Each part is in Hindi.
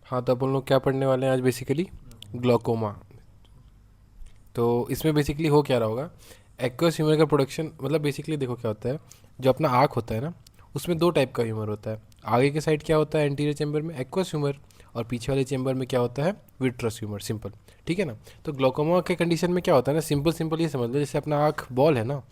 हाँ, तो अपन लोग क्या पढ़ने वाले हैं आज बेसिकली? ग्लोकोमा। तो इसमें बेसिकली हो क्या रहा होगा, एक्वस ह्यूमर का प्रोडक्शन, मतलब बेसिकली देखो क्या होता है। जो अपना आँख होता है ना, उसमें दो टाइप का ह्यूमर होता है। आगे के साइड क्या होता है, एंटीरियर चैम्बर में एक्वस ह्यूमर, और पीछे वाले चैम्बर में क्या होता है, विट्रस ह्यूमर। सिंपल, ठीक है ना। तो ग्लोकोमा के कंडीशन में क्या होता है ना, सिंपल सिंपल ये समझ लो, जैसे अपना आँख बॉल है ना,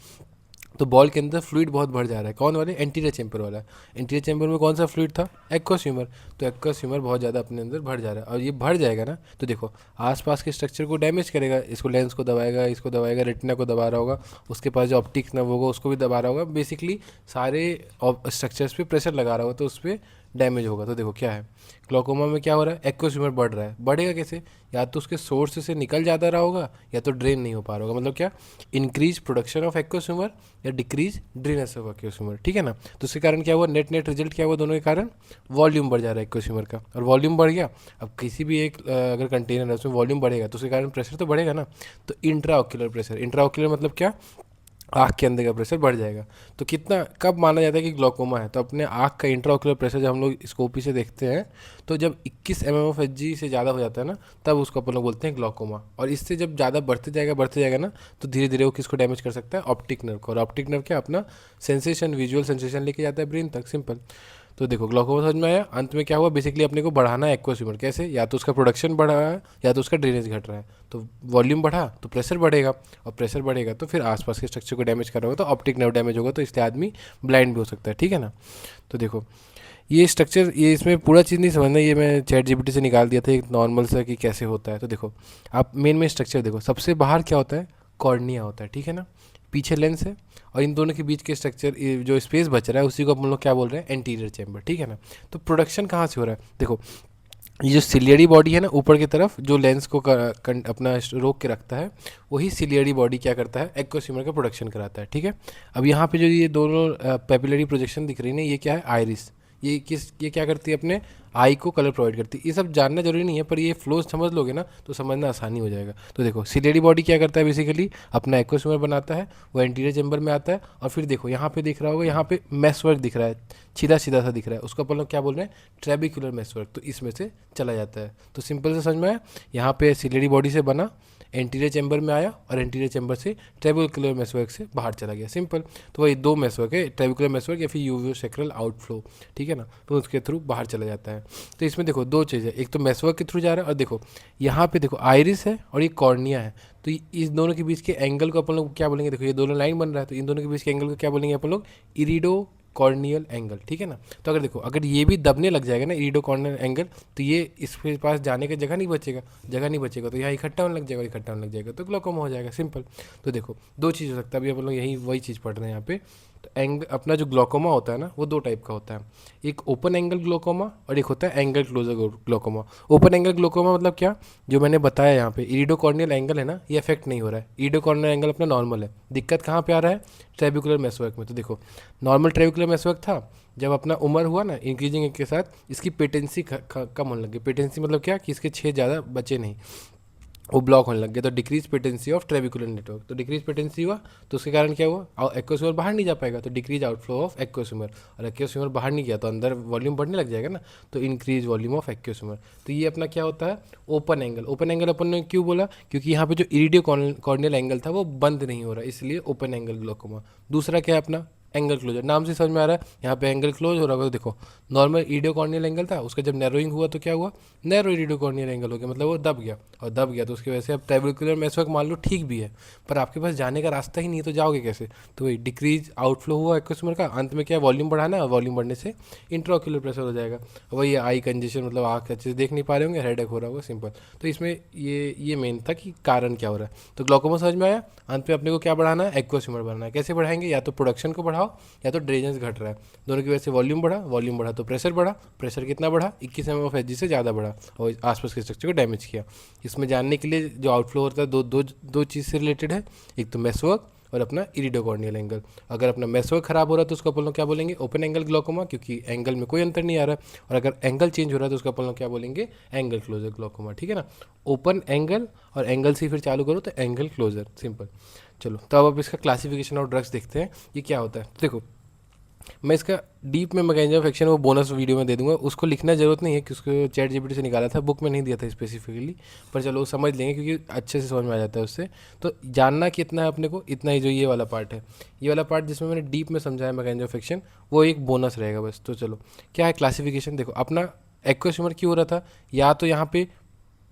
तो बॉल के अंदर फ्लूइड बहुत बढ़ जा रहा है। कौन वाले? एंटीरियर चैम्बर वाला। एंटीरियर चैम्बर में कौन सा फ्लूइड था? Aqueous humour. तो एक्वस ह्यूमर बहुत ज़्यादा अपने अंदर बढ़ जा रहा है, और ये बढ़ जाएगा ना, तो देखो आसपास के स्ट्रक्चर को डैमेज करेगा। इसको, लेंस को दबाएगा, इसको दबाएगा, रेटिना को दबा रहा होगा, उसके पास जो ऑप्टिक नर्व होगा उसको भी दबा रहा होगा। बेसिकली सारे स्ट्रक्चर्स पे प्रेशर लगा रहा होगा, तो उस पर डैमेज होगा। तो देखो क्या है, ग्लोकोमा में क्या हो रहा है, एक्वस ह्यूमर बढ़ रहा है। बढ़ेगा कैसे? या तो उसके सोर्स से निकल जाता रहा होगा, या तो ड्रेन नहीं हो पा रहा होगा। मतलब क्या, increase production of aqueous humour या decrease drainage of aqueous humour, ठीक है ना। तो उसके कारण क्या हुआ, नेट नेट रिजल्ट क्या हुआ, दोनों के कारण वॉल्यूम बढ़ जा रहा है एक्वस ह्यूमर का, और वॉल्यूम बढ़ गया। अब किसी भी एक अगर कंटेनर है उसमें वॉल्यूम बढ़ेगा, तो उसके कारण प्रेशर तो बढ़ेगा ना। तो intra ocular pressure, intra ocular मतलब क्या, आँख के अंदर का प्रेशर बढ़ जाएगा। तो कितना, कब माना जाता है कि ग्लोकोमा है? तो अपने आँख का इंट्राओक्युलर प्रेशर जब हम लोग स्कोपी से देखते हैं, तो जब 21 एम एफ जी से ज़्यादा हो जाता है ना, तब उसको अपन लोग बोलते हैं ग्लोकोमा। और इससे जब ज़्यादा बढ़ते जाएगा ना, तो धीरे धीरे वो किसको डैमेज कर सकता है, ऑप्टिक नर्व को। और ऑप्टिक नर्व क्या, अपना सेंसेशन, विजुअल सेंसेशन लेके जाता है ब्रेन तक। सिंपल। तो देखो ग्लोकोमा समझ में आया। अंत में क्या हुआ, बेसिकली अपने को बढ़ाना है एक्वस ह्यूमर। कैसे? या तो उसका प्रोडक्शन बढ़ा है, या तो उसका ड्रेनेज घट रहा है। तो वॉल्यूम बढ़ा तो प्रेशर बढ़ेगा, और प्रेशर बढ़ेगा तो फिर आसपास के स्ट्रक्चर को डैमेज कर रहा होगा, तो ऑप्टिक नर्व डैमेज होगा, तो इसलिए आदमी ब्लाइंड भी हो सकता है, ठीक है ना। तो देखो ये स्ट्रक्चर, ये इसमें पूरा चीज़ नहीं समझना, ये मैं चैट जीपीटी से निकाल दिया था एक नॉर्मल सा कि कैसे होता है। तो देखो आप मेन में स्ट्रक्चर देखो, सबसे बाहर क्या होता है, कॉर्निया होता है, ठीक है ना। पीछे लेंस है, और इन दोनों के बीच के स्ट्रक्चर, जो स्पेस बच रहा है उसी को हम लोग क्या बोल रहे हैं, एंटीरियर चैम्बर, ठीक है ना। तो प्रोडक्शन कहाँ से हो रहा है, देखो ये जो सिलियरी बॉडी है ना, ऊपर की तरफ जो लेंस को अपना रोक के रखता है, वही सिलियरी बॉडी क्या करता है, एक्वस ह्यूमर का प्रोडक्शन कराता है, ठीक है। अब यहाँ पे जो ये दोनों पेपिलरी प्रोजेक्शन दिख रही है ना, ये क्या है, आइरिस। ये क्या करती है, अपने आई को कलर प्रोवाइड करती है। ये सब जानना जरूरी नहीं है, पर ये फ्लो समझ लोगे ना तो समझना आसानी हो जाएगा। तो देखो सिलियरी बॉडी क्या करता है, बेसिकली अपना एक्वस ह्यूमर बनाता है, वो एंटीरियर चैम्बर में आता है। और फिर देखो यहाँ पे दिख रहा होगा, यहाँ पे मेसवर्क दिख रहा है, सीधा सीधा सा दिख रहा है, उसको अपन लोग क्या बोल रहे हैं, ट्रेबिकुलर मेसवर्क। तो इसमें से चला जाता है। तो सिंपल से समझ में आया, यहाँ पे सिलियरी बॉडी से बना, एंटीरियर चैम्बर में आया, और एंटीरियर चैम्बर से ट्रेबिकुलर मेसवर्क से बाहर चला गया। सिंपल। तो वही दो मेसवर्क है, ट्रेबिकुलर मेसवर्क या फिर यूवियो सेक्रल आउटफ्लो, ठीक है ना। तो उसके थ्रू बाहर चला जाता है। तो इसमें देखो दो चीज़ है, एक तो मेसवर्क के थ्रू जा रहा है, और देखो यहाँ पे देखो आइरिस है और ये कॉर्निया है। तो इस दोनों के बीच के एंगल को अपन लोग क्या बोलेंगे, देखो ये दोनों लाइन बन रहा है, तो इन दोनों के बीच के एंगल को क्या बोलेंगे अपन लोग, इरिडो कॉर्नियल एंगल, ठीक है ना। तो अगर देखो, अगर ये भी दबने लग जाएगा ना, इरिडो कॉर्नियल एंगल, तो ये इसके पास जाने की जगह नहीं बचेगा, जगह नहीं बचेगा, तो यहाँ इकट्ठा होने लग जाएगा, इकट्ठा होने लग जाएगा, तो ग्लोकोमा हो जाएगा। सिंपल। तो देखो दो चीज़ हो सकता है, अभी अपन लोग यही वही चीज़ पढ़ रहे हैं यहाँ पे। तो अपना जो ग्लोकोमा होता है ना, वो दो टाइप का होता है। एक ओपन एंगल ग्लोकोमा, और एक होता है angle closure glaucoma. Open angle glaucoma मतलब क्या, जो मैंने बताया यहाँ पे इरिडो कॉर्नियल एंगल है ना, ये अफेक्ट नहीं हो रहा है। इरिडो कॉर्नियल एंगल अपना नॉर्मल है, दिक्कत कहाँ पे आ रहा है, ट्रेबिकुलर मेसवर्क में। तो देखो नॉर्मल ट्रेबिकुलर मेसवर्क था, जब अपना उम्र हुआ ना इंक्रीजिंग के साथ, इसकी पेटेंसी कम होने लगी। पेटेंसी मतलब क्या, कि इसके छः ज़्यादा बचे नहीं, वो ब्लॉक होने लग गया। तो decrease patency of trabecular network, तो डिक्रीज पेटेंसी हुआ, तो उसके कारण क्या हुआ, एक्वस ह्यूमर बाहर नहीं जा पाएगा, तो decrease outflow of aqueous humour. और एक्वस ह्यूमर बाहर नहीं गया तो अंदर वॉल्यूम बढ़ने लग जाएगा ना, तो increase volume of aqueous humour. तो ये अपना क्या होता है, ओपन एंगल। ओपन एंगल अपन ने क्यों बोला, क्योंकि यहाँ पे जो इरिडियो कॉर्नियल एंगल था वो बंद नहीं हो रहा, इसलिए ओपन एंगल ग्लोकोमा। दूसरा क्या है अपना, एंगल क्लोजर। नाम से समझ में आ रहा है, यहाँ पे एंगल क्लोज हो रहा होगा। देखो नॉर्मल इरिडियो कॉर्नियल एंगल था, उसका जब नैरोइंग हुआ तो क्या हुआ, नैरो इरिडियो कॉर्नियल एंगल हो गया, मतलब वो दब गया। और दब गया तो उसकी वजह से अब ट्रेबिकुलर मेसवर्क मान लो ठीक भी है, पर आपके पास जाने का रास्ता ही नहीं है, तो जाओगे कैसे। तो वही डिक्रीज आउटफ्लो हुआ एक्वस ह्यूमर का। अंत में क्या, वॉल्यूम बढ़ाना है, और वॉल्यूम बढ़ने से इंट्राओक्यूलर प्रेशर हो जाएगा। वही आई कंजेशन, मतलब आँख अच्छे से देख नहीं पा रहे होंगे, हेडेक हो रहा होगा। सिंपल। तो इसमें ये मेन था कि कारण क्या हो रहा है। तो ग्लोकोमा समझ में आया। अंत में अपने को क्या बढ़ाना है, एक्वस ह्यूमर बढ़ाना है। कैसे बढ़ाएंगे, या तो प्रोडक्शन को बढ़ाओ, या तो ड्रेनेज घट रहा है, दोनों की वजह से वॉल्यूम बढ़ा, वॉल्यूम बढ़ा तो प्रेशर बढ़ा, प्रेशर कितना बढ़ा, 21 एम एफ से ज़्यादा बढ़ा, और आसपास के स्ट्रक्चर को डैमेज किया। इसमें जानने के लिए जो आउटफ्लो होता है, दो चीज़ से रिलेटेड है, एक तो मेसवर्क और अपना इरिडोकॉर्नियल एंगल। अगर अपना मेसवर्क खराब हो रहा है तो उसको अपन लोग क्या बोलेंगे, ओपन एंगल ग्लोकोमा, क्योंकि एंगल में कोई अंतर नहीं आ रहा है। और अगर एंगल चेंज हो रहा है तो उसको अपन लोग क्या बोलेंगे, एंगल क्लोजर ग्लोकोमा, ठीक है ना। ओपन एंगल, और एंगल से फिर चालू करो तो एंगल क्लोजर। सिंपल। चलो तो अब इसका क्लासिफिकेशन ऑफ ड्रग्स देखते हैं, ये क्या होता है। तो देखो मैं इसका डीप में मैकेनिज्म ऑफ एक्शन वो बोनस वीडियो में दे दूंगा, उसको लिखना ज़रूरत नहीं है कि उसको चैट जीपीटी से निकाला था, बुक में नहीं दिया था स्पेसिफिकली, पर चलो वो समझ लेंगे क्योंकि अच्छे से समझ में आ जाता है उससे। तो जानना कितना है अपने को, इतना ही जो ये वाला पार्ट है, ये वाला पार्ट जिसमें मैंने डीप में समझाया मैकेनिज्म ऑफ एक्शन, वो एक बोनस रहेगा बस। तो चलो क्या है क्लासिफिकेशन, देखो अपना एक्वस ह्यूमर क्यों हो रहा था, या तो यहाँ पे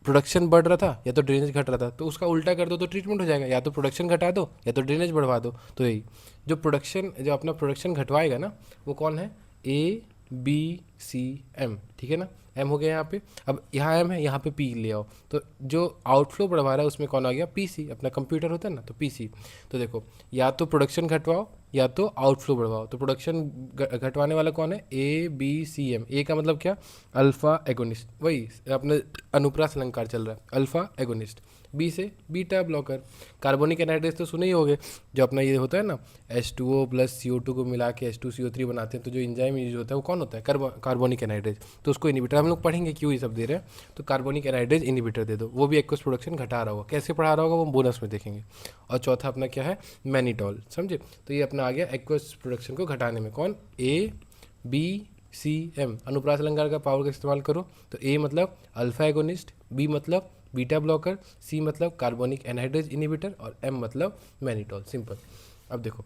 प्रोडक्शन बढ़ रहा था या तो ड्रेनेज घट रहा था, तो उसका उल्टा कर दो तो ट्रीटमेंट हो जाएगा, या तो प्रोडक्शन घटा दो या तो ड्रेनेज बढ़वा दो। तो यही जो अपना प्रोडक्शन घटवाएगा ना, वो कौन है, ए बी सी एम, ठीक है ना, एम हो गया यहाँ पे, अब यहाँ एम है, यहाँ पे पी ले आओ, तो जो आउटफ्लो बढ़वा रहा है उसमें कौन आ गया, पी सी, अपना कंप्यूटर होता है ना, तो पी सी। तो देखो या तो प्रोडक्शन घटवाओ या तो आउटफ्लो बढ़वाओ, तो प्रोडक्शन घटवाने वाला कौन है, ए बी सी एम। ए का मतलब क्या, अल्फा एगोनिस्ट, वही अपने अनुप्रास अलंकार चल रहा है, अल्फा एगोनिस्ट। बी से बीटा ब्लॉकर। कार्बोनिक एनहाइड्रेज तो सुने ही होंगे, जो अपना ये होता है ना H2O प्लस CO2 को मिला के H2CO3 बनाते हैं, तो जो इंजाइम यूज होता है वो कौन होता है, कार्बोनिक एनहाइड्रेज। तो उसको इनिबिटर हम लोग पढ़ेंगे क्यों ये सब दे रहे हैं, तो कार्बोनिक एनहाइड्रेज इनिबिटर दे दो, वो भी एक्वस प्रोडक्शन घटा रहा होगा, कैसे बढ़ा रहा होगा वो बोनस में देखेंगे। और चौथा अपना क्या है, मैनिटॉल, समझे। तो ये अपना आ गया एक्वस प्रोडक्शन को घटाने में कौन, ए बी सी एम। अनुप्रास अलंकार का पावर का इस्तेमाल करो, तो ए मतलब अल्फा एगोनिस्ट, बी मतलब बीटा ब्लॉकर, सी मतलब कार्बोनिक एनहाइड्रेज इनिबिटर, और एम मतलब मैनिटॉल, सिंपल। अब देखो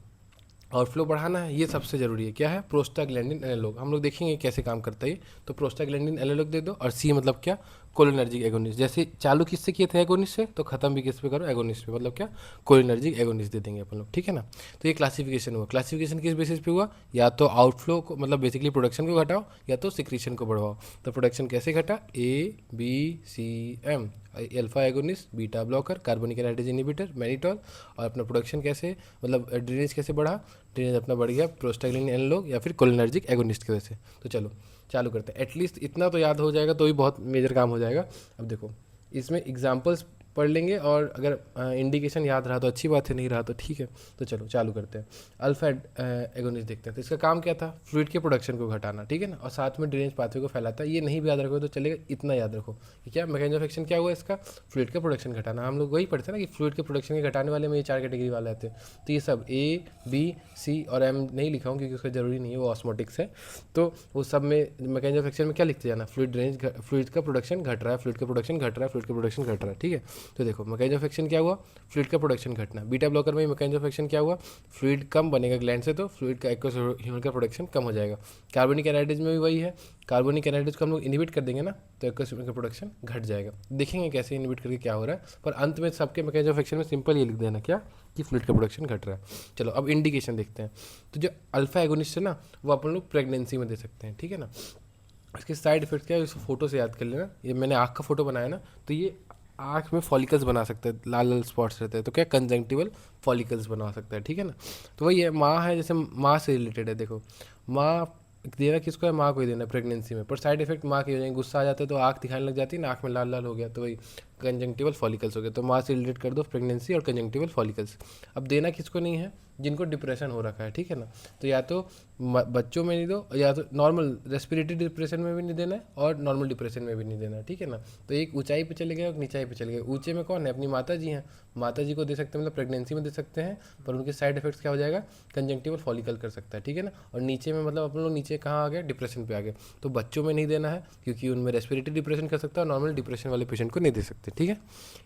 आउटफ्लो बढ़ाना है, ये सबसे ज़रूरी है, क्या है, प्रोस्टाग्लैंडिन एनालॉग, हम लोग देखेंगे कैसे काम करता है ये। तो प्रोस्टाग्लैंडिन एनालॉग दे दो, और सी मतलब क्या, कोलिनर्जिक एगोनिस्ट। जैसे चालू किससे किए थे, एगोनिस्ट से, तो खत्म भी किस पे करो, एगोनिस्ट पे, मतलब क्या, कोलिनर्जिक एगोनिस्ट दे देंगे अपन लोग, ठीक है ना। तो ये क्लासिफिकेशन हुआ, क्लासिफिकेशन किस बेसिस पे हुआ, या तो आउटफ्लो को मतलब बेसिकली प्रोडक्शन को घटाओ, या तो सिक्रीशन को बढ़ाओ। तो प्रोडक्शन कैसे घटा, A B C M, alpha agonist, beta blocker, carbonic anhydrase inhibitor, mannitol. और अपना प्रोडक्शन कैसे, मतलब ड्रेनेज कैसे बढ़ा, ड्रेनेज अपना बढ़ गया प्रोस्टाग्लैंडिन एनालॉग या फिर कोलिनर्जिक एगोनिस्ट की वजह से। तो चलो चालू करते हैं, एटलीस्ट इतना तो याद हो जाएगा तो भी बहुत मेजर काम हो जाएगा। अब देखो इसमें एग्जांपल्स पढ़ लेंगे, और अगर इंडिकेशन याद रहा तो अच्छी बात है, नहीं रहा तो ठीक है। तो चलो चालू करते हैं, अल्फा एगोनिस्ट देखते हैं। तो इसका काम क्या था, फ्लूइड के प्रोडक्शन को घटाना, ठीक है ना, और साथ में ड्रेनेज पाथवे को फैलाता है। ये नहीं भी याद रखो तो चलेगा, इतना याद रखो कि क्या मैकेनिज्म ऑफ एक्शन क्या हुआ इसका, फ्लूइड का प्रोडक्शन घटाना। हम लोग वही पढ़ते हैं ना कि फ्लूइड के प्रोडक्शन के घटाने वाले में ये 4 कैटेगरी वाले आते हैं। तो ये सब ए बी सी और एम नहीं लिखा हूँ क्योंकि उसका जरूरी नहीं है, वो ऑस्मोटिक्स है। तो वो सब में मैकेनिज्म ऑफ एक्शन में क्या लिखते जाना, फ्लूइड ड्रेनेज, फ्लूइड का प्रोडक्शन घट रहा है, फ्लूइड का प्रोडक्शन घट रहा है, फ्लूइड का प्रोडक्शन घट रहा है, ठीक है। तो देखो मैकेनिज्म ऑफ एक्शन क्या हुआ, फ्लूइड का प्रोडक्शन घटना। बीटा ब्लॉकर में मैकेनिज्म ऑफ एक्शन क्या हुआ, फ्लूइड कम बनेगा ग्लैंड से, तो फ्लूइड का एक्वस ह्यूमर का प्रोडक्शन कम हो जाएगा। कार्बोनिक एनहाइड्रेज में भी वही है, कार्बोनिक एनहाइड्रेज को हम लोग इनिबिट कर देंगे ना, तो एक्वस ह्यूमर का प्रोडक्शन घट जाएगा। देखेंगे कैसे इनिबिट करके क्या हो रहा है, पर अंत में सबके मैकेनिज्म ऑफ एक्शन में सिंपल ये लिख देना क्या, कि फ्लूइड का प्रोडक्शन घट रहा है। चलो अब इंडिकेशन देखते हैं। तो जो अल्फा एगोनिस्ट है ना, वो अपन लोग प्रेगनेंसी में दे सकते हैं, ठीक है ना। इसके साइड इफेक्ट क्या है, इसको फोटो से याद कर लेना। ये मैंने आँख का फोटो बनाया ना, तो ये आँख में फॉलिकल्स बना सकता है, लाल लाल स्पॉट्स रहते हैं, तो क्या कंजंक्टिवल फॉलिकल्स बना सकता है, ठीक है ना। तो वही है, माँ है, जैसे माँ से रिलेटेड है। देखो माँ देना किसको है, माँ को ही देना है प्रेगनेंसी में, पर साइड इफेक्ट माँ के हो जाएंगे, गुस्सा आ जाता है तो आँख दिखाने लग जाती है ना, आँख में लाल लाल हो गया, तो वही कंजंक्टिवल फॉलिकल्स हो गया। तो माँ से रिलेट कर दो प्रेगनेंसी और कंजंक्टिवल फॉलिकल्स। अब देना किसको नहीं है, जिनको डिप्रेशन हो रखा है, ठीक है ना। तो या तो बच्चों में नहीं दो, या तो नॉर्मल रेस्पिरेटरी डिप्रेशन में भी नहीं देना है और नॉर्मल डिप्रेशन में भी नहीं देना है, ठीक है ना। तो एक ऊंचाई पे चले गए और नीचाई पे चले गए। ऊंचे में कौन है, अपनी माता जी हैं, माता जी को दे सकते हैं, मतलब प्रेगनेंसी में दे सकते हैं, पर उनके साइड इफेक्ट्स क्या हो जाएगा, कंजंक्टिवल फॉलिकल कर सकता है, ठीक है ना। और नीचे में मतलब अपन लोग नीचे कहाँ आ गए, डिप्रेशन पे आ गए। तो बच्चों में नहीं देना है क्योंकि उनमें रेस्पिरेटरी डिप्रेशन कर सकता है, और नॉर्मल डिप्रेशन वाले पेशेंट को नहीं दे सकते, ठीक है।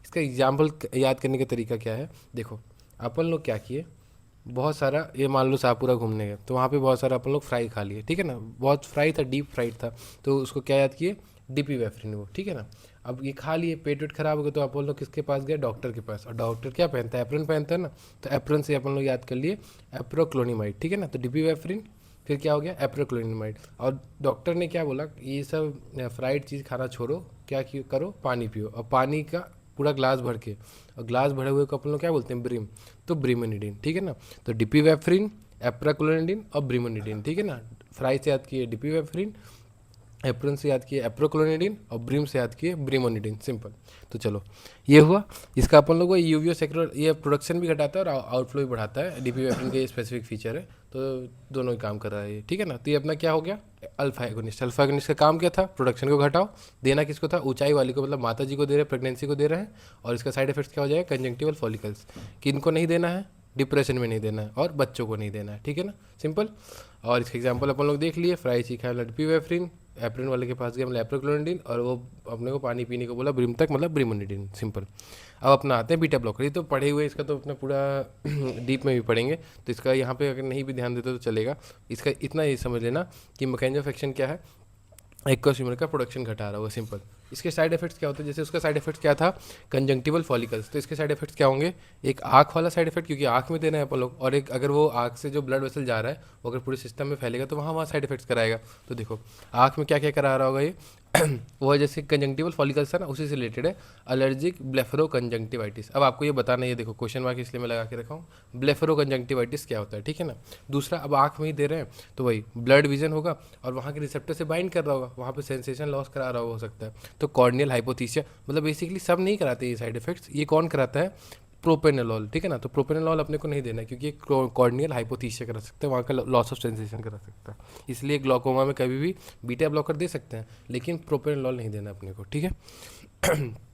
इसका एग्जाम्पल याद करने का तरीका क्या है, देखो अपन लोग क्या किए, बहुत सारा, ये मान लो शाहपुरा घूमने गए तो वहाँ पे बहुत सारा अपन लोग फ्राई खा लिए, ठीक है ना, बहुत फ्राई था, डीप फ्राइड था, तो उसको क्या याद किए, डीपी वेफ्रिन वो, ठीक है ना। अब ये खा लिए, पेट वेट खराब हो गया, तो अपन लोग किसके पास गए, डॉक्टर के पास। और डॉक्टर क्या पहनता है, एप्रन पहनता है ना, तो एप्रन से अपन लोग याद कर लिए एप्रोक्लोनिमाइड, ठीक है ना। तो डीपी वेफ्रिन, फिर क्या हो गया, एप्रोक्लोनिमाइड। और डॉक्टर ने क्या बोला, ये सब फ्राइड चीज़ खाना छोड़ो, क्या करो, पानी पियो, और पानी का पूरा ग्लास भर के, और ग्लास भरे हुए को अपन लोग क्या बोलते हैं, ब्रिम, तो ब्रिमोनिडिन, ठीक है ना। तो डिपीवेफ्रिन, एप्राक्लोनिडिन और ब्रिमोनिडिन, ठीक है ना। फ्राई से याद किए डिपीवेफ्रिन, एप्रन से याद किए एप्रोक्लोनिडिन, और ब्रिम से याद किए ब्रिमोनिडिन, सिंपल। तो चलो ये हुआ इसका अपन लोग, यूवीओ सेक्टर, ये प्रोडक्शन भी घटाता है और आउटफ्लो भी बढ़ाता है, डीपीवेफ्रिन का ये स्पेसिफिक फीचर है, तो दोनों ही काम कर रहा है ये, ठीक है ना। तो ये अपना क्या हो गया, अल्फा एगोनिस्ट। अल्फा एगोनिस्ट का काम क्या था, प्रोडक्शन को घटाओ, देना किसको था, ऊंचाई वाली को, मतलब माता जी को दे रहे हैं, प्रेगनेंसी को दे रहे हैं, और इसका साइड इफेक्ट्स क्या हो जाएगा, कंजंक्टिवल फॉलिकल्स। किनको नहीं देना है, डिप्रेशन में नहीं देना है और बच्चों को नहीं देना है, ठीक है ना, सिंपल। और इसके एग्जांपल अपन लोग देख लिए, फ्राई सीखा है डिपिवेफ्रिन, एप्रिन वाले के पास गया मतलब एप्रोक्लोनिडीन, और वो अपने को पानी पीने को बोला ब्रिम तक मतलब ब्रिमोनिडीन, सिंपल। अब अपना आते हैं बीटा ब्लॉकर, ये तो पढ़े हुए, इसका तो अपना पूरा डीप में भी पढ़ेंगे, तो इसका यहाँ पे अगर नहीं भी ध्यान देते तो चलेगा। इसका इतना ही समझ लेना कि मैकेनिज्म ऑफ एक्शन क्या है, एक्वस ह्यूमर का प्रोडक्शन घटा रहा होगा, सिंपल। इसके साइड इफेक्ट्स क्या होते हैं, जैसे उसका साइड इफेक्ट क्या था, कंजंक्टिवल फॉलिकल्स, तो इसके साइड इफेक्ट्स क्या होंगे, एक आँख वाला साइड इफेक्ट क्योंकि आँख में देना है अपन लोग, और एक अगर वो आँख से जो ब्लड वेसल जा रहा है वो अगर पूरे सिस्टम में फैलेगा तो वहाँ वहाँ साइड इफेक्ट्स कराएगा। तो देखो आँख में क्या क्या करा रहा होगा ये वो है जैसे कंजंक्टिवल फॉलिकल्स है ना, उसी से रिलेटेड है, एलर्जिक ब्लेफरोकंजंक्टिवाइटिस। अब आपको ये बताना है, ये देखो क्वेश्चन मार्क इसलिए मैं लगा के रखा हूँ, ब्लेफरोकंजंक्टिवाइटिस क्या होता है, ठीक है ना। दूसरा, अब आँख में ही दे रहे हैं तो वही ब्लड विजन होगा और वहाँ के रिसेप्टर से बाइंड कर रहा होगा, वहाँ पे सेंसेशन लॉस करा रहा हो सकता है, तो कॉर्नियल हाइपोथीसिया, मतलब बेसिकली सब नहीं कराते ये साइड इफेक्ट्स, ये कौन कराता है, प्रोपेनोलॉल, ठीक है ना। तो प्रोपेनोलॉल अपने को नहीं देना है क्योंकि कॉर्नियल हाइपोथीसिया करा सकता है, वहाँ का लॉस ऑफ सेंसेशन करा सकता है, इसलिए ग्लॉकोमा में कभी भी बीटा ब्लॉकर दे सकते हैं लेकिन प्रोपेनोलॉल नहीं देना अपने को, ठीक है।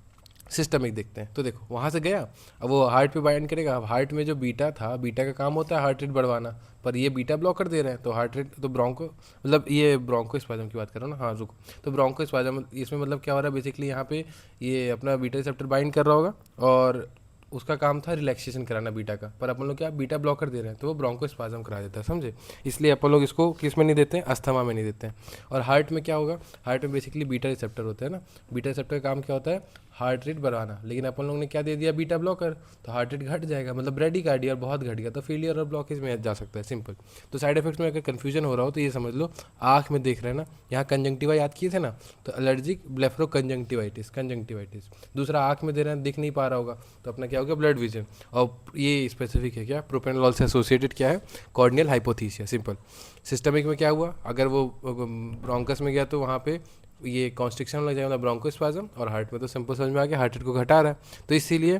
सिस्टमिक देखते हैं, तो देखो वहाँ से गया, अब वो हार्ट पे बाइंड करेगा, अब हार्ट में जो बीटा था, बीटा का काम होता है हार्ट रेट बढ़वाना, पर ये बीटा ब्लॉकर दे रहे हैं तो हार्ट रेट, तो ब्रोंको मतलब ये ब्रोंको स्पाजम की बात कर रहा हूँ ना, हाँ रुको, तो ब्रोंको स्पाजम इसमें मतलब क्या हो रहा है बेसिकली, यहाँ पे ये अपना बीटा रिसेप्टर बाइंड कर रहा होगा और उसका काम था रिलैक्सेशन कराना बीटा का, पर अपन लोग क्या बीटा ब्लॉकर दे रहे हैं तो वो ब्रोंकोस्पाज्म करा देता है, समझे। इसलिए अपन लोग इसको किस में नहीं देते हैं, अस्थमा में नहीं देते हैं। और हार्ट में क्या होगा, हार्ट में बेसिकली बीटा रिसेप्टर होता है ना, बीटा रिसेप्टर का काम क्या होता है, हार्ट रेट बढ़ाना, लेकिन अपन लोग ने क्या दे दिया, बीटा ब्लॉकर, तो हार्ट रेट घट जाएगा, मतलब ब्रेडिकार्डिया और बहुत घट गया तो फेलियर और ब्लॉकेज में जा सकता है, सिंपल। तो साइड इफेक्ट में अगर कन्फ्यूजन हो रहा हो तो ये समझ लो, आँख में देख रहे हैं ना, यहाँ कंजंक्टिवा याद किए थे ना, तो एलर्जिक ब्लेफरोकंजंक्टिवाइटिस, कंजंक्टिवाइटिस। दूसरा आँख में दे रहे हैं, दिख नहीं पा रहा होगा तो अपना क्या होगा, ब्लड विजन। और ये स्पेसिफिक है क्या, प्रोपेनोलॉल से एसोसिएटेड क्या है, कॉर्नियल हाइपोथीसिया, सिंपल। सिस्टमिक में क्या हुआ, अगर वो ब्रोंकस में गया तो वहाँ पे ये कॉन्स्ट्रिक्शन लग जाएगा, ब्रोंकोस्पाज्म, और हार्ट में तो सिंपल समझ में आ गया, हार्ट रेट को घटा रहा है, तो इसीलिए।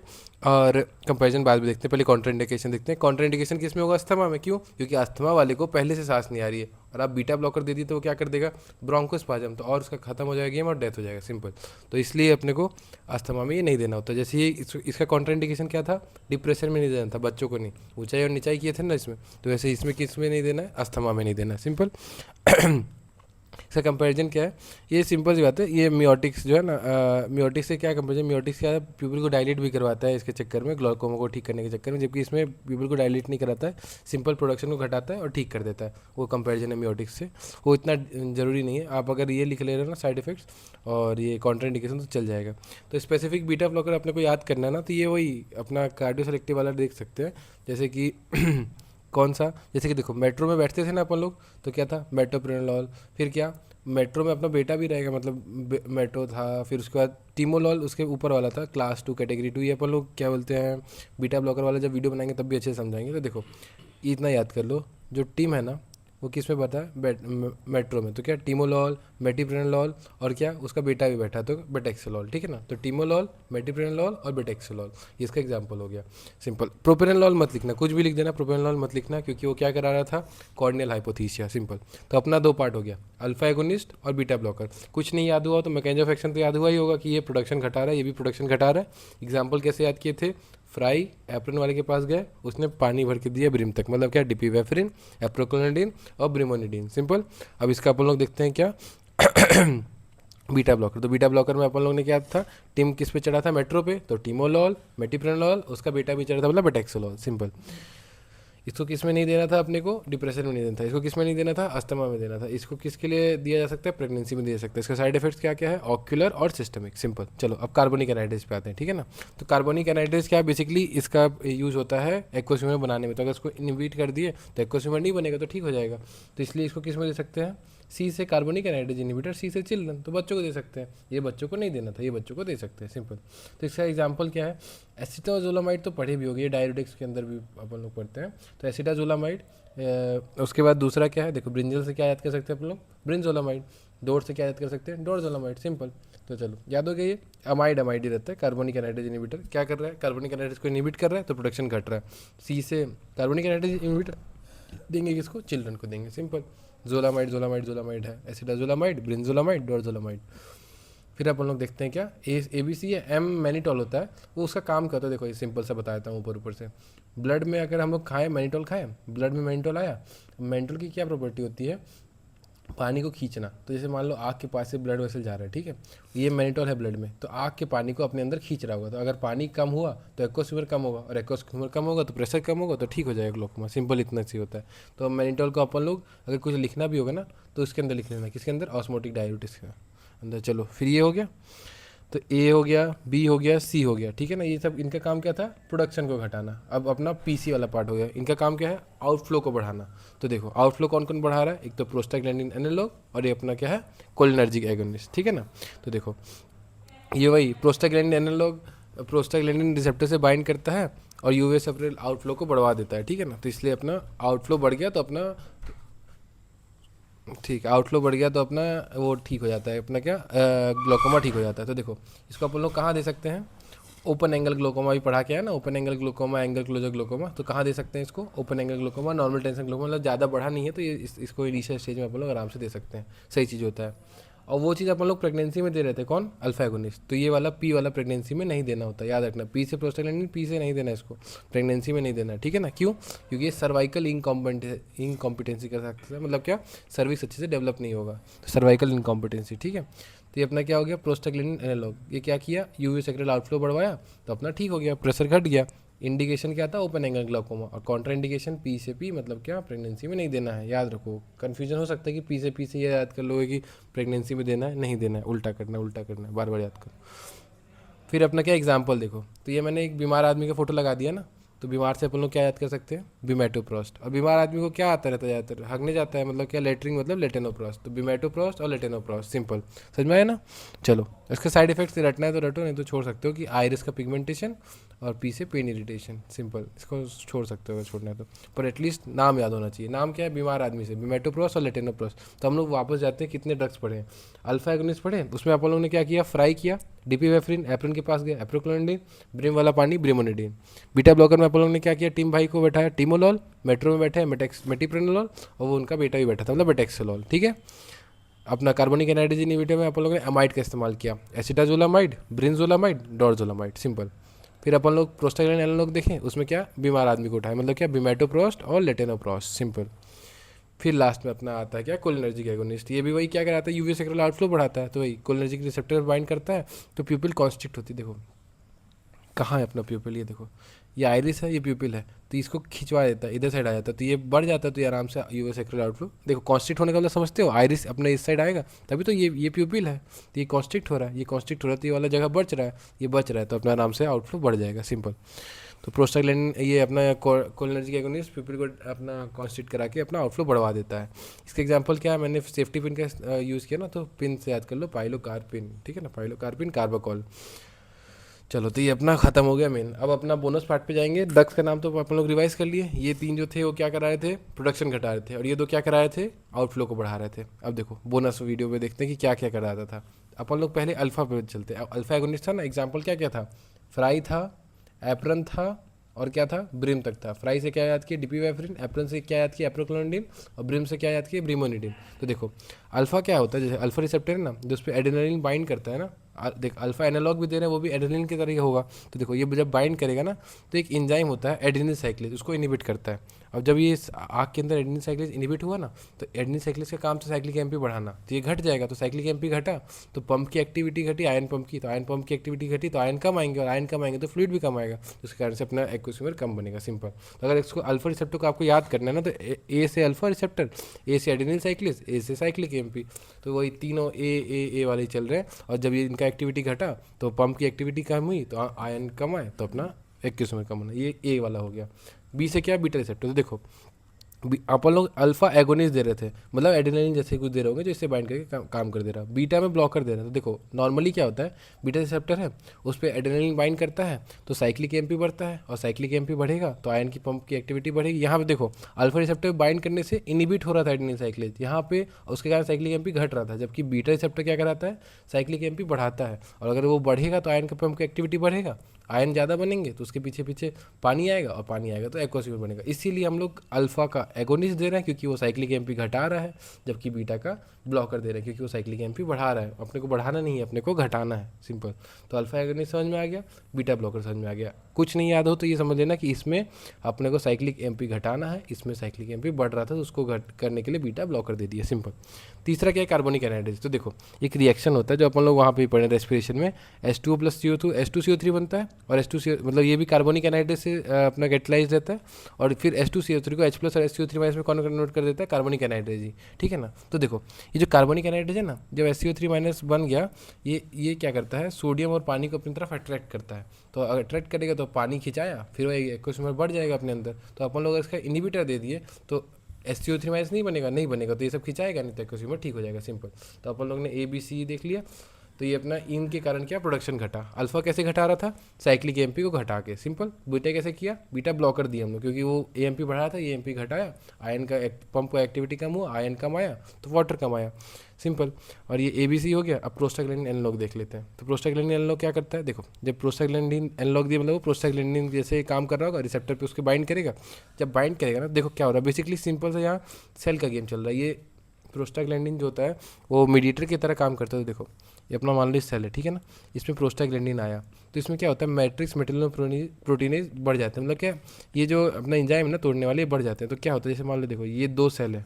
और कंपैरिजन बाद में देखते हैं, पहले कॉन्ट्राइंडिकेशन देखते हैं। कॉन्ट्राइंडिकेशन किस में होगा, अस्थमा में, क्यों, क्योंकि अस्थमा वाले को पहले से सांस नहीं आ रही है और आप बीटा ब्लॉकर दे दी तो वो क्या कर देगा, ब्रोंकोस्पाज्म, तो और उसका खत्म हो जाएगा गेम और डेथ हो जाएगा, सिंपल। तो इसलिए अपने को अस्थमा में ये नहीं देना होता। जैसे ये इसका कॉन्ट्राइंडिकेशन क्या था, डिप्रेशन में नहीं देना था, बच्चों को नहीं, ऊंचाई और नीचाई किए थे ना इसमें, तो वैसे इसमें किस में नहीं देना है, अस्थमा में नहीं देना है, सिंपल। इसका कंपैरिजन क्या है, ये सिंपल सी बात है, ये मियोटिक्स जो है ना, मियोटिक्स से क्या कंपैरिजन, मियोटिक्स क्या है, प्यूपिल को डायलेट भी करवाता है इसके चक्कर में, ग्लूकोमा को ठीक करने के चक्कर में, जबकि इसमें प्यूपिल को डायलेट नहीं कराता है, सिंपल प्रोडक्शन को घटाता है और ठीक कर देता है, वो कंपैरिजन है मियोटिक्स से। वो इतना ज़रूरी नहीं है, आप अगर ये लिख ले रहे हो ना साइड इफेक्ट्स और ये कॉन्ट्राइंडिकेशन तो चल जाएगा। तो स्पेसिफिक बीटा ब्लॉकर अपने को याद करना है ना, तो ये वही अपना कार्डियो सेलेक्टिव वाला देख सकते हैं, जैसे कि कौन सा, जैसे कि देखो मेट्रो में बैठते थे ना अपन लोग, तो क्या था, मेट्रोप्रेनोलॉल, फिर क्या, मेट्रो में अपना बेटा भी रहेगा, मतलब मेट्रो था, फिर उसके बाद टीमोलॉल उसके ऊपर वाला था, क्लास 2 कैटेगरी 2, ये अपन लोग क्या बोलते हैं, बीटा ब्लॉकर वाला जब वीडियो बनाएंगे तब भी अच्छे से समझाएंगे। तो देखो ये इतना याद कर लो, जो टीम है ना वो किस में बैठा है, मेट्रो में, तो क्या टीमोलॉल, मेटिप्रेनोलॉल, और क्या उसका बेटा भी बैठा तो बेटेक्सोलॉल, ठीक है ना। तो टीमोलॉल, मेटिप्रेनोलॉल और बेटेक्सोलॉल, ये इसका एग्जांपल हो गया, सिंपल। प्रोपेनोलॉल मत लिखना, कुछ भी लिख देना, प्रोपेनोलॉल मत लिखना, क्योंकि वो क्या करा रहा था, कॉर्नियल हाइपोथीसिया, सिंपल। तो अपना दो पार्ट हो गया, अल्फा एगोनिस्ट और बीटा ब्लॉकर। कुछ नहीं याद हुआ तो मैकेनिज्म ऑफ एक्शन तो याद हुआ ही होगा कि ये प्रोडक्शन घटा रहा है, ये भी प्रोडक्शन घटा रहा है। एग्जाम्पल कैसे याद किए थे, फ्राई एप्रन वाले के पास गए, उसने पानी भर के दिया ब्रिम तक, मतलब क्या, डिपिवेफ्रिन, एप्रोक्लोनिडीन और ब्रिमोनिडीन, सिंपल। अब इसका अपन लोग देखते हैं क्या, बीटा ब्लॉकर। तो बीटा ब्लॉकर में अपन लोग ने क्या था, टीम किस पे चढ़ा था, मेट्रो पे, तो टीमोलॉल, मेटिप्रेनोलॉल, उसका बेटा भी चढ़ा था मतलब बेटेक्सोलॉल, सिंपल। इसको किस में नहीं देना था अपने को, डिप्रेशन में नहीं देना था, इसको किस में नहीं देना था, अस्थमा में देना था, इसको किसके लिए दिया जा सकता है, प्रेगनेंसी में दिया जा सकता है। इसका साइड इफेक्ट्स क्या क्या है, ऑक्यूलर और सिस्टमिक, सिंपल। चलो अब कार्बोनिक एनाइड्रेज पे आते हैं, ठीक है ना। तो कार्बोनिक एनाइड्रेज क्या है, बेसिकली इसका यूज़ होता है एक्वस ह्यूमर बनाने में, तो अगर इसको इनहिबिट कर दिए तो एक्वस ह्यूमर नहीं बनेगा तो ठीक हो जाएगा, तो इसलिए इसको किस में दे सकते हैं, सी से कार्बोनिक एनाइड्रेज इनहिबिटर, सी से चिल्ड्रन, तो बच्चों को दे सकते हैं, ये बच्चों को नहीं देना था, ये बच्चों को दे सकते हैं, सिंपल। तो इसका एग्जांपल क्या है, एसिटाजोलामाइड तो पढ़े भी होगी, ये डायरेटिक्स के अंदर भी अपन लोग पढ़ते हैं, तो एसिटाजोलामाइड। उसके बाद दूसरा क्या है, देखो ब्रिंजल से क्या याद कर सकते हैं अपन लोग, ब्रिंजोलामाइड। डोर से क्या याद कर सकते हैं, डोरजोलामाइड, सिंपल। तो चलो याद हो गया, ये अमाइड अमाइड ही रहता है, कार्बोनिक एनाइड्रेज इनहिबिटर क्या कर रहा है, कार्बोनिक एनाइड्रेज को इनहिबिट कर रहा है तो प्रोडक्शन घट रहा है। सी से कार्बोनिक एनाइड्रेज इनहिबिटर देंगे किसको, चिल्ड्रन को देंगे, सिंपल। जोलामाइड जोलामाइड जोलामाइड है, एसिडाजोलामाइड, ब्रिंजोलामाइड, डोरजोलामाइड। फिर अपन लोग देखते हैं क्या ए बी सी है, एम मैनिटॉल होता है, वो उसका काम करता है। देखो ये सिंपल सा बताता हूँ ऊपर ऊपर से। ब्लड में अगर हम लोग खाएं मैनिटॉल खाएं, ब्लड में मैनिटॉल आया, मैनिटॉल की क्या प्रॉपर्टी होती है, पानी को खींचना। तो जैसे मान लो आँख के पास से ब्लड वेसल जा रहा है, ठीक है, ये मैनिटॉल है ब्लड में, तो आँख के पानी को अपने अंदर खींच रहा होगा। तो अगर पानी कम हुआ तो एक्वस फीवर कम होगा, और एक्वस फीवर कम होगा तो प्रेशर कम होगा, तो ठीक हो जाएगा ग्लोकोमा। सिंपल इतना सी होता है। तो मैनिटॉल को अपन लोग अगर कुछ लिखना भी होगा ना तो उसके अंदर लिख लेना, किसके अंदर, ऑस्मोटिक डाययूरेटिक्स के अंदर। चलो फिर ये हो गया, तो ए हो गया, बी हो गया, सी हो गया, ठीक है ना। ये सब इनका काम क्या था, प्रोडक्शन को घटाना। अब अपना पीसी वाला पार्ट हो गया, इनका काम क्या है, आउटफ्लो को बढ़ाना। तो देखो आउटफ्लो कौन कौन बढ़ा रहा है, एक तो प्रोस्टाग्लैंडिन एनालॉग, और ये अपना क्या है, कोलिनर्जिक एगोनिस्ट, ठीक है ना। तो देखो ये वही प्रोस्टाग्लैंडिन एनालॉग प्रोस्टाग्लैंडिन रिसेप्टर से बाइंड करता है और यूवी सेपरेट आउटफ्लो को बढ़वा देता है, ठीक है ना। तो इसलिए अपना आउटफ्लो बढ़ गया तो अपना ठीक है, आउटफ्लो बढ़ गया तो अपना वो ठीक हो जाता है, अपना क्या ग्लोकोमा ठीक हो जाता है। तो देखो इसको अपन लोग कहाँ दे सकते हैं, ओपन एंगल ग्लोकोमा भी पढ़ा के है ना, open angle glaucoma, angle closure glaucoma. तो कहाँ दे सकते हैं इसको, open angle glaucoma, normal tension glaucoma, मतलब ज़्यादा बढ़ा नहीं है तो ये इसको इनिशियल स्टेज में अपन लोग आराम से दे सकते हैं, सही चीज़ होता है। और वो चीज़ अपन लोग प्रेगनेंसी में दे रहे थे, कौन, अल्फा एगोनिस्ट। तो ये वाला पी वाला प्रेगनेंसी में नहीं देना होता, याद रखना। पी से प्रोस्टाग्लैंडिन, पी से नहीं देना इसको, प्रेगनेंसी में नहीं देना, ठीक है ना। क्यों, क्योंकि ये सर्वाइकल इनकॉम्पिटेंसी कर सकते हैं, मतलब क्या, सर्विक्स अच्छे से डेवलप नहीं होगा, तो सर्वाइकल इनकॉम्पिटेंसी, ठीक है। तो ये अपना क्या हो गया, प्रोस्टाग्लैंडिन एनालॉग। ये क्या किया, यूवी सेक्रेल आउटफ्लो बढ़वाया तो अपना ठीक हो गया, प्रेशर घट गया। इंडिकेशन क्या था, ओपन एंगल ग्लोकोमा। और कॉन्ट्रा इंडिकेशन पी से पी, मतलब क्या, प्रेगनेंसी में नहीं देना है, याद रखो। कन्फ्यूजन हो सकता है कि पी से ये याद कर लोगे कि प्रेगनेंसी में देना है, नहीं देना है, उल्टा करना है, उल्टा करना है, बार बार याद करो। फिर अपना क्या एग्जाम्पल देखो, तो ये मैंने एक बीमार आदमी का फोटो लगा दिया ना, तो बीमार से अपन लोग क्या याद कर सकते हैं, बिमेटोप्रोस्ट। और बीमार आदमी को क्या आता रहता है, ज़्यादातर हगने जाता है, मतलब क्या, लेटरिंग, मतलब लेटेनोप्रोस्ट। तो बिमेटोप्रोस्ट और लेटेनोप्रोस्ट, सिंपल समझ में आया ना। चलो इसके साइड इफेक्ट्स रटना है तो रटो, नहीं तो छोड़ सकते हो कि आइरिस का पिगमेंटेशन और पी से पेन इरिटेशन, सिंपल, इसको छोड़ सकते हो अगर छोड़ना है तो। पर एटलीस्ट नाम याद होना चाहिए। नाम क्या है, बीमार आदमी से, बिमेटोप्रोस्ट और लेटेनोप्रोस्ट। तो हम लोग वापस जाते हैं, कितने ड्रग्स पढ़े, अल्फा एगोनिस्ट पढ़े, उसमें अपन लोगों ने क्या किया, फ्राई किया, डिपीवेफ्रिन, एप्रिन के पास गए, एप्रोक्लोनिडीन, ब्रिम वाला पानी, ब्रिमोनिडीन। बीटा ब्लॉकर में अपन लोगों ने क्या किया, टीम भाई को बैठाया, टीमोलॉल, मेट्रो में बैठे मेटिप्रेनोलॉल, और वो उनका बेटा भी बैठा था, मतलब बेटेक्सोलॉल, ठीक है। अपना कार्बोनिक एनाइड्रोजन इनहिबिटर में अपन लोगों ने अमाइड का इस्तेमाल किया, एसिटाजोलामाइड, ब्रिंजोलामाइड, डोरजोलामाइड, सिंपल। फिर अपन लोग प्रोस्टाग्लैंडिन एनालॉग देखें, उसमें क्या, बीमार आदमी को उठाए, मतलब क्या, बिमेटोप्रोस्ट और लेटेनोप्रोस्ट, सिंपल। फिर लास्ट में अपना आता है क्या, कोलिनर्जिक एगोनिस्ट। ये भी वही क्या कराता है, यूवी सेक्रेल आउटफ्लो बढ़ाता है, तो वही कोलिनर्जिक रिसेप्टर बाइंड करता है, तो प्यूपिल कॉन्स्ट्रिक्ट होती है। देखो कहाँ है अपना प्यूपिल, ये देखो, ये आइरिस है, ये प्यूपिल है, तो इसको खिंचवा देता है, इधर साइड आ जाता है, तो ये बढ़ जाता है, तो ये आराम से यूवी सेक्रेल आउटफ्लो। देखो कॉन्स्ट्रिक्ट होने का मतलब समझते हो, आइरिस अपने इस साइड आएगा तभी तो ये प्यूपिल है, तो ये कॉन्स्ट्रिक्ट हो रहा है, ये कॉन्स्ट्रिक्ट हो रहा है, तो ये वाला जगह बच रहा है, ये बच रहा है, तो अपना आराम से आउटफ्लो बढ़ जाएगा, सिंपल। तो प्रोस्टाग्लैंडिन ये अपना कोलिनर्जिक एगोनिस्ट प्यूपिल को अपना कॉन्स्टिट्यूट करा के अपना आउटफ्लो बढ़वा देता है। इसका एग्जांपल क्या है, मैंने सेफ्टी पिन का यूज़ किया ना, तो पिन से याद कर लो, पाइलोकार्पिन, ठीक है ना, पाइलोकार्पिन, कार्बाकॉल। चलो तो ये अपना खत्म हो गया मेन। अब अपना बोनस पार्ट पे जाएंगे। ड्रग्स का नाम तो अपन लोग रिवाइज कर लिए। ये तीन जो थे वो क्या करा रहे थे, प्रोडक्शन घटा रहे थे, और ये दो क्या करा रहे थे, आउटफ्लो को बढ़ा रहे थे। अब देखो बोनस वीडियो पे देखते हैं कि क्या क्या करा रहा था। अपन लोग पहले अल्फा पे चलते हैं। अल्फा एगोनिस्ट था ना, एग्जाम्पल क्या क्या था, फ्राई था, एप्रन था, और क्या था, ब्रिम तक था। फ्राई से क्या याद किया, डिपीवेफ्रिन, एप्रन से क्या याद किया, एप्रोक्लोनिडीन, और ब्रिम से क्या याद किया, ब्रिमोनिडीन। तो देखो अल्फा क्या होता है, जैसे अल्फा रिसेप्टर है ना, जो उस पर एड्रेनलिन बाइंड करता है ना, देख अल्फा एनालॉग भी दे रहे हैं, वो भी एड्रेनलिन की तरह ही होगा। तो देखो ये जब बाइंड करेगा ना, तो एक एंजाइम होता है एड्रेनल साइक्लेज, उसको इनिबिट करता है। अब जब ये आग के अंदर एड्रेनल साइक्लेज इनिबिट हुआ ना, तो एड्रेनल साइक्लेज का काम था साइक्लिक एमपी बढ़ाना, तो ये घट जाएगा, तो साइक्लिक एमपी घटा तो पंप की एक्टिविटी घटी, आयन पंप की, तो आयन पंप की एक्टिविटी घटी तो आयन कम आएंगे, और आयन कम आएंगे तो फ्लूइड भी कम आएगा, तो उसके कारण से अपना एक्वस कम बनेगा, सिंपल। तो अगर इसको अल्फा रिसेप्टर को आपको याद करना है ना, तो ए से अल्फा रिसेप्टर, ए से एड्रेनल साइक्लेज, ए से साइक्लिक एमपी, तो वही तीनों ए वाले चल रहे हैं। और जब ये इनका एक्टिविटी घटा तो पंप की एक्टिविटी कम हुई, तो आयन कम आए, तो अपना 21 में कम होना, ये ए वाला हो गया। बी से क्या, बीटा रिसेप्टर। तो देखो अपन लोग अल्फा एगोनिस्ट दे रहे थे, मतलब एड्रेनलिन जैसे कुछ दे रहे होंगे जो इससे बाइंड करके काम कर दे रहा है। बीटा में ब्लॉकर दे रहा है, तो देखो नॉर्मली क्या होता है, बीटा रिसेप्टर है, उस पर एड्रेनलिन बाइंड करता है तो साइक्लिक एमपी बढ़ता है, और साइक्लिक एमपी बढ़ेगा तो आयन की पंप की एक्टिविटी बढ़ेगी। यहाँ पे देखो अल्फा रिसेप्टर बाइंड करने से इनिबिट हो रहा था एड्रेनलिन साइक्लेज, यहाँ पे उसके कारण साइक्लिक एमपी घट रहा था, जबकि बीटा रिसेप्टर क्या कराता है, साइक्लिक एमपी बढ़ाता है। और अगर वो बढ़ेगा तो आयन का पंप की एक्टिविटी बढ़ेगा, आयन ज़्यादा बनेंगे तो उसके पीछे पीछे पानी आएगा, और पानी आएगा तो एक्वस ह्यूमर बनेगा। इसीलिए हम लोग अल्फा का एगोनिस्ट दे रहे हैं क्योंकि वो साइक्लिक एमपी घटा रहा है, जबकि बीटा का ब्लॉकर दे रहे हैं क्योंकि वो साइक्लिक एमपी बढ़ा रहा है। अपने को बढ़ाना नहीं है, अपने को घटाना है, सिंपल। तो अल्फा एगोनिस्ट समझ में आ गया, बीटा ब्लॉकर समझ में आ गया। कुछ नहीं याद हो तो ये समझ लेना कि इसमें अपने को साइक्लिक एमपी घटाना है, इसमें साइक्लिक एमपी बढ़ रहा था तो उसको घट करने के लिए बीटा ब्लॉकर दे दिया, सिंपल। तीसरा क्या है, कार्बोनिक एनाहाइड्रेज। तो देखो एक रिएक्शन होता है जो अपन लोग वहाँ पे पढ़े रेस्पिरेशन में, H2O + CO2 H2CO3 बनता है, और H2CO मतलब ये भी कार्बोनिक एनाहाइड्रेज से अपना गेटलाइज रहता है, और फिर H2CO3 को H+ और SCO3- में कौन कन्वर्ट कर देता है, कार्बोनिक एनाहाइड्रेज ही, ठीक है ना। तो देखो ये जो कार्बोनिक एनाहाइड्रेज है ना, जब SCO3- बन गया, ये क्या करता है, सोडियम और पानी को अपनी तरफ अट्रैक्ट करता है। तो अट्रैक्ट करेगा तो पानी खिंचाया, फिर वो एक्वस ह्यूमर बढ़ जाएगा अपने अंदर। तो अपन लोग इसका इनिबिटर दे दिए तो SCO3- नहीं बनेगा, नहीं बनेगा तो ये सब खिंचाएगा नहीं, तो एक्वस ह्यूमर ठीक हो जाएगा, सिंपल। तो अपन लोग ने ABC देख लिया। तो ये अपना इन के कारण क्या प्रोडक्शन घटा। अल्फा कैसे घटा रहा था, साइक्लिक एमपी को घटा के, सिंपल। बीटा कैसे किया, बीटा ब्लॉकर दिया हम लोग क्योंकि वो एमपी बढ़ाया था, ये एमपी घटाया, आयन का पंप का एक्टिविटी कम हुआ, आयन कम आया तो वाटर कम आया, सिंपल। और ये ABC हो गया। अब प्रोस्टाग्लैंडिन एनालॉग देख लेते हैं। तो प्रोस्टाग्लैंडिन एनालॉग क्या करता है, देखो जब प्रोस्टाग्लैंडिन एनालॉग दिया मतलब वो प्रोस्टाग्लैंडिन जैसे काम कर रहा होगा, रिसेप्टर पे उसके बाइंड करेगा। जब बाइंड करेगा ना, देखो क्या हो रहा है, बेसिकली सिंपल से यहाँ सेल का गेम चल रहा है। ये प्रोस्टाग्लैंडिन जो होता है वो मीडिएटर की तरह काम करता है। तो देखो ये अपना मान लो सेल है, ठीक है ना, इसमें प्रोस्टाग्लैंडिन आया तो इसमें क्या होता है, मैट्रिक्स मेटिलो प्रोटीनेज बढ़ जाते हैं। मतलब क्या, ये जो अपना एंजाइम है ना तोड़ने वाले, बढ़ जाते हैं। तो क्या होता है, जैसे मान लो देखो ये 2 सेल है,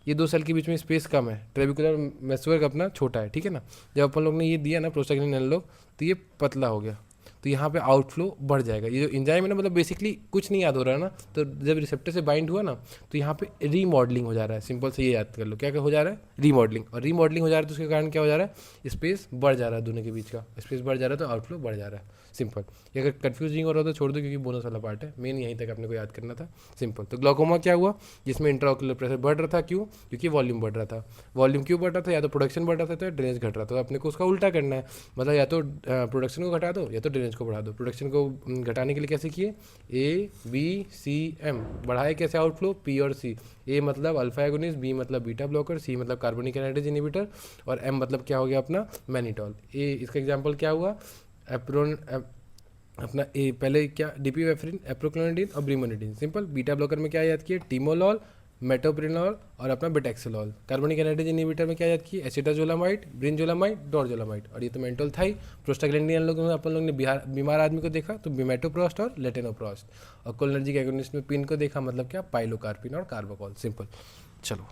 ये 2 सेल के बीच में स्पेस कम है, ट्रेबिकुलर मेसवर्क अपना छोटा है, ठीक है ना। जब अपन लोग ने ये दिया ना प्रोस्टाग्लैंडिन एनालॉग, तो ये पतला हो गया, तो यहाँ पे आउटफ्लो बढ़ जाएगा। ये जो एंजाइम है ना, मतलब बेसिकली कुछ नहीं याद हो रहा है ना, तो जब रिसेप्टर से बाइंड हुआ ना तो यहाँ पे रीमॉडलिंग हो जा रहा है, सिंपल से ये याद कर लो क्या क्या हो जा रहा है, रीमॉडलिंग। और रीमॉडलिंग हो जा रहा है तो उसके कारण क्या हो जा रहा है, स्पेस बढ़ जा रहा है, दोनों के बीच का स्पेस बढ़ जा रहा है तो आउटफ्लो बढ़ जा रहा है, सिंपल। ये अगर कन्फ्यूजिंग हो रहा हो तो छोड़ दो क्योंकि बोनस वाला पार्ट है, मेन यहीं तक अपने को याद करना था, सिंपल। तो ग्लाइकोमा क्या हुआ, जिसमें इंट्राओक्युलर प्रेशर बढ़ रहा था, क्यों, क्योंकि वॉल्यूम बढ़ रहा था। वॉल्यूम क्यों बढ़ रहा था, या तो प्रोडक्शन बढ़ रहा था तो ड्रेनेज घट रहा था। तो अपने को उसका उल्टा करना है, मतलब या तो प्रोडक्शन को घटा दो या तो ड्रेनेज को बढ़ा दो। प्रोडक्शन को घटाने के लिए कैसे किए, ABCM बढ़ाए कैसे, आउटफ्लो P और C। A मतलब अल्फा एगोनिस्ट, B मतलब बीटा ब्लॉकर, C मतलब कार्बोनिक एनाहाइड्रेज इनिबिटर, और M मतलब क्या हो गया अपना मैनिटॉल। इसका एग्जाम्पल क्या हुआ, एप्रोन अपना ए पहले क्या, डिपीवेफ्रिन, एप्रोक्लोनिडीन और ब्रीमोनिडीन, सिंपल। बीटा ब्लॉकर में क्या याद किया, टिमोलॉल, मेटोप्रिनॉल और अपना बेटेक्सोलॉल। कार्बोनिक एनाहाइड्रेज इनहिबिटर में क्या याद किया, एसिटाजोलामाइड, ब्रिंजोलामाइड, डोरजोलामाइड। और ये तो मेंटोल था ही। प्रोस्टाग्लैंडिन लोग में अपन लोग ने बीमार आदमी को देखा तो बिमेटोप्रोस्ट और लेटेनोप्रोस्ट। और कोलिनर्जिक एगोनिस्ट में पिन को देखा, मतलब क्या, पाइलोकार्पिन और कार्बोकॉल, सिंपल। चलो